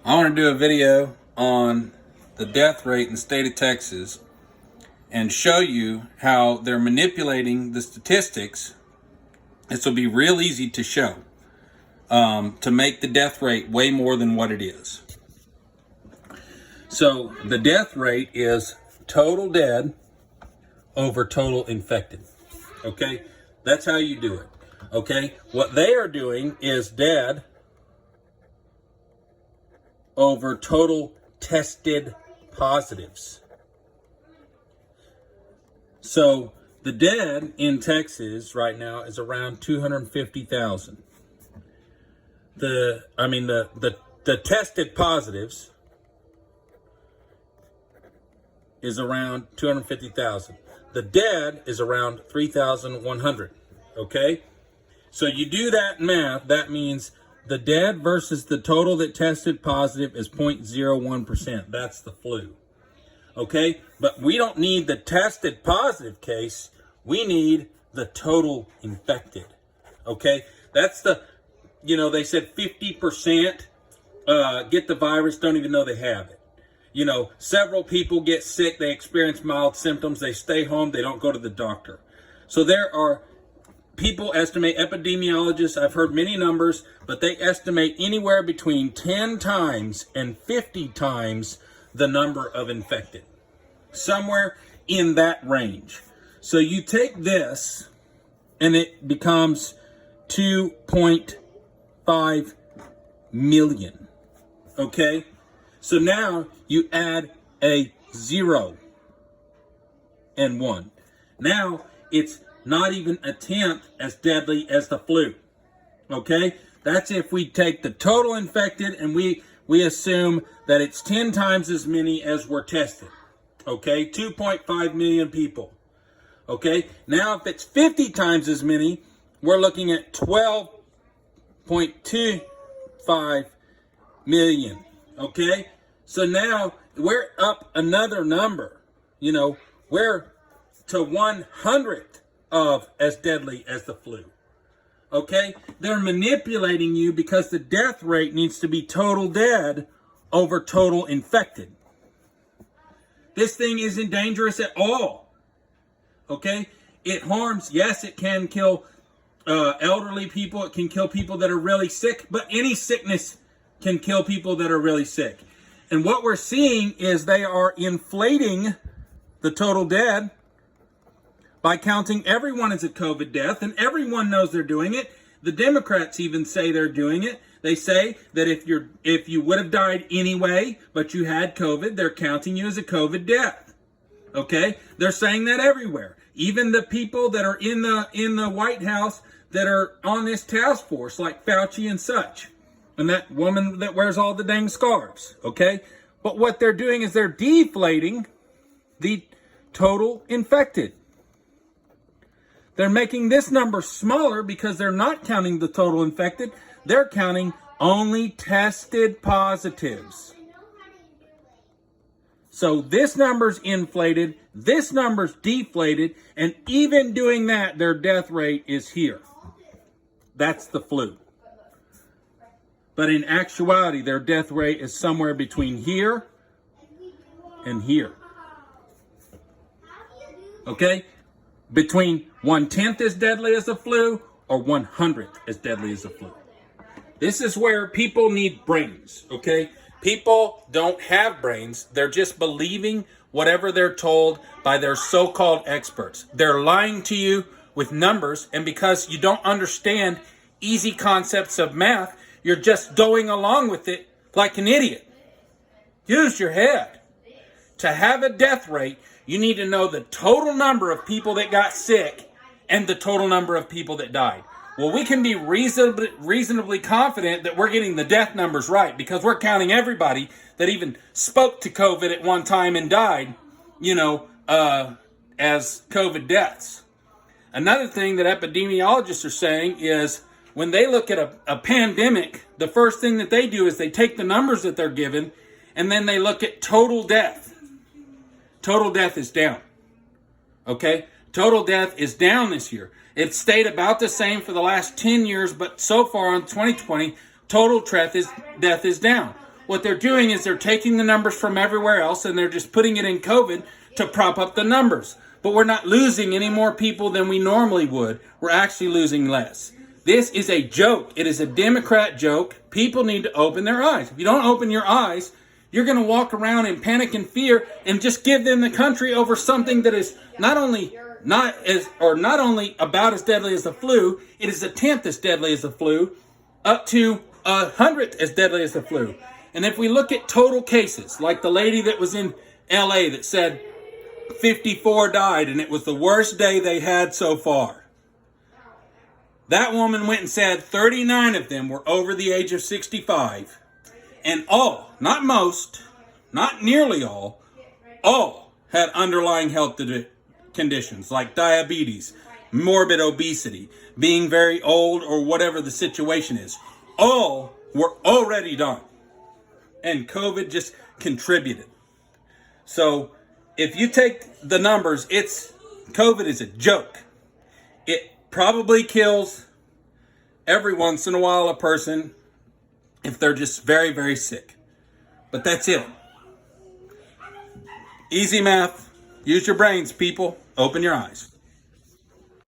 I want to do a video on the death rate in the state of Texas and show you how they're manipulating the statistics. This will be real easy to show to make the death rate way more than what it is. So the death rate is total dead over total infected. Okay, that's how you do it. Okay, what they are doing is dead over total tested positives. So the dead in Texas right now is around 250,000. The tested positives is around 250,000. The dead is around 3,100. Okay? So you do that math, that means the dead versus the total that tested positive is 0.01%. That's the flu. Okay? But we don't need the tested positive case. We need the total infected. Okay? That's they said 50% get the virus, don't even know they have it. Several people get sick, they experience mild symptoms, they stay home, they don't go to the doctor. So there are people estimate, epidemiologists, I've heard many numbers, but they estimate anywhere between 10 times and 50 times the number of infected. Somewhere in that range. So you take this, and it becomes 2.5 million. Okay? So now you add a 0 and 1. Now it's not even a tenth as deadly as the flu. Okay? That's if we take the total infected and we assume that it's 10 times as many as were tested. Okay? 2.5 million people. Okay? Now if it's 50 times as many, we're looking at 12.25 million. Okay? So now we're up another number. We're to 100th of as deadly as the flu. Okay? They're manipulating you because the death rate needs to be total dead over total infected. This thing isn't dangerous at all. Okay? It harms, yes, it can kill elderly people. It can kill people that are really sick, but any sickness can kill people that are really sick. And what we're seeing is they are inflating the total dead by counting everyone as a COVID death, and everyone knows they're doing it. The Democrats even say they're doing it. They say that if you would have died anyway, but you had COVID, they're counting you as a COVID death. Okay? They're saying that everywhere. Even the people that are in the White House that are on this task force, like Fauci and such, and that woman that wears all the dang scarves. Okay? But what they're doing is they're deflating the total infected. They're making this number smaller because they're not counting the total infected. They're counting only tested positives. So this number's inflated, this number's deflated, and even doing that, their death rate is here. That's the flu. But in actuality, their death rate is somewhere between here and here. Okay? Between 1/10 as deadly as the flu or 100th as deadly as the flu. This is where people need brains, okay? People don't have brains. They're just believing whatever they're told by their so-called experts. They're lying to you with numbers, and because you don't understand easy concepts of math, you're just going along with it like an idiot. Use your head. To have a death rate, you need to know the total number of people that got sick and the total number of people that died. Well, we can be reasonably confident that we're getting the death numbers right because we're counting everybody that even spoke to COVID at one time and died, as COVID deaths. Another thing that epidemiologists are saying is when they look at a pandemic, the first thing that they do is they take the numbers that they're given and then they look at total death. Total death is down. Okay? Total death is down this year. It stayed about the same for the last 10 years, but so far in 2020, total death is down. what they're doing is they're taking the numbers from everywhere else and they're just putting it in COVID to prop up the numbers. But we're not losing any more people than we normally would. We're actually losing less. This is a joke. It is a Democrat joke. People need to open their eyes. If you don't open your eyes, you're going to walk around in panic and fear and just give them the country over something that is not only about as deadly as the flu, it is a tenth as deadly as the flu, up to 100th as deadly as the flu. And if we look at total cases, like the lady that was in LA that said 54 died and it was the worst day they had so far. That woman went and said 39 of them were over the age of 65. And all, not most, not nearly all had underlying health conditions like diabetes, morbid obesity, being very old, or whatever the situation is. All were already done. And COVID just contributed. So if you take the numbers, COVID is a joke. It probably kills every once in a while a person if they're just very, very sick. But that's it. Easy math. Use your brains, people. Open your eyes.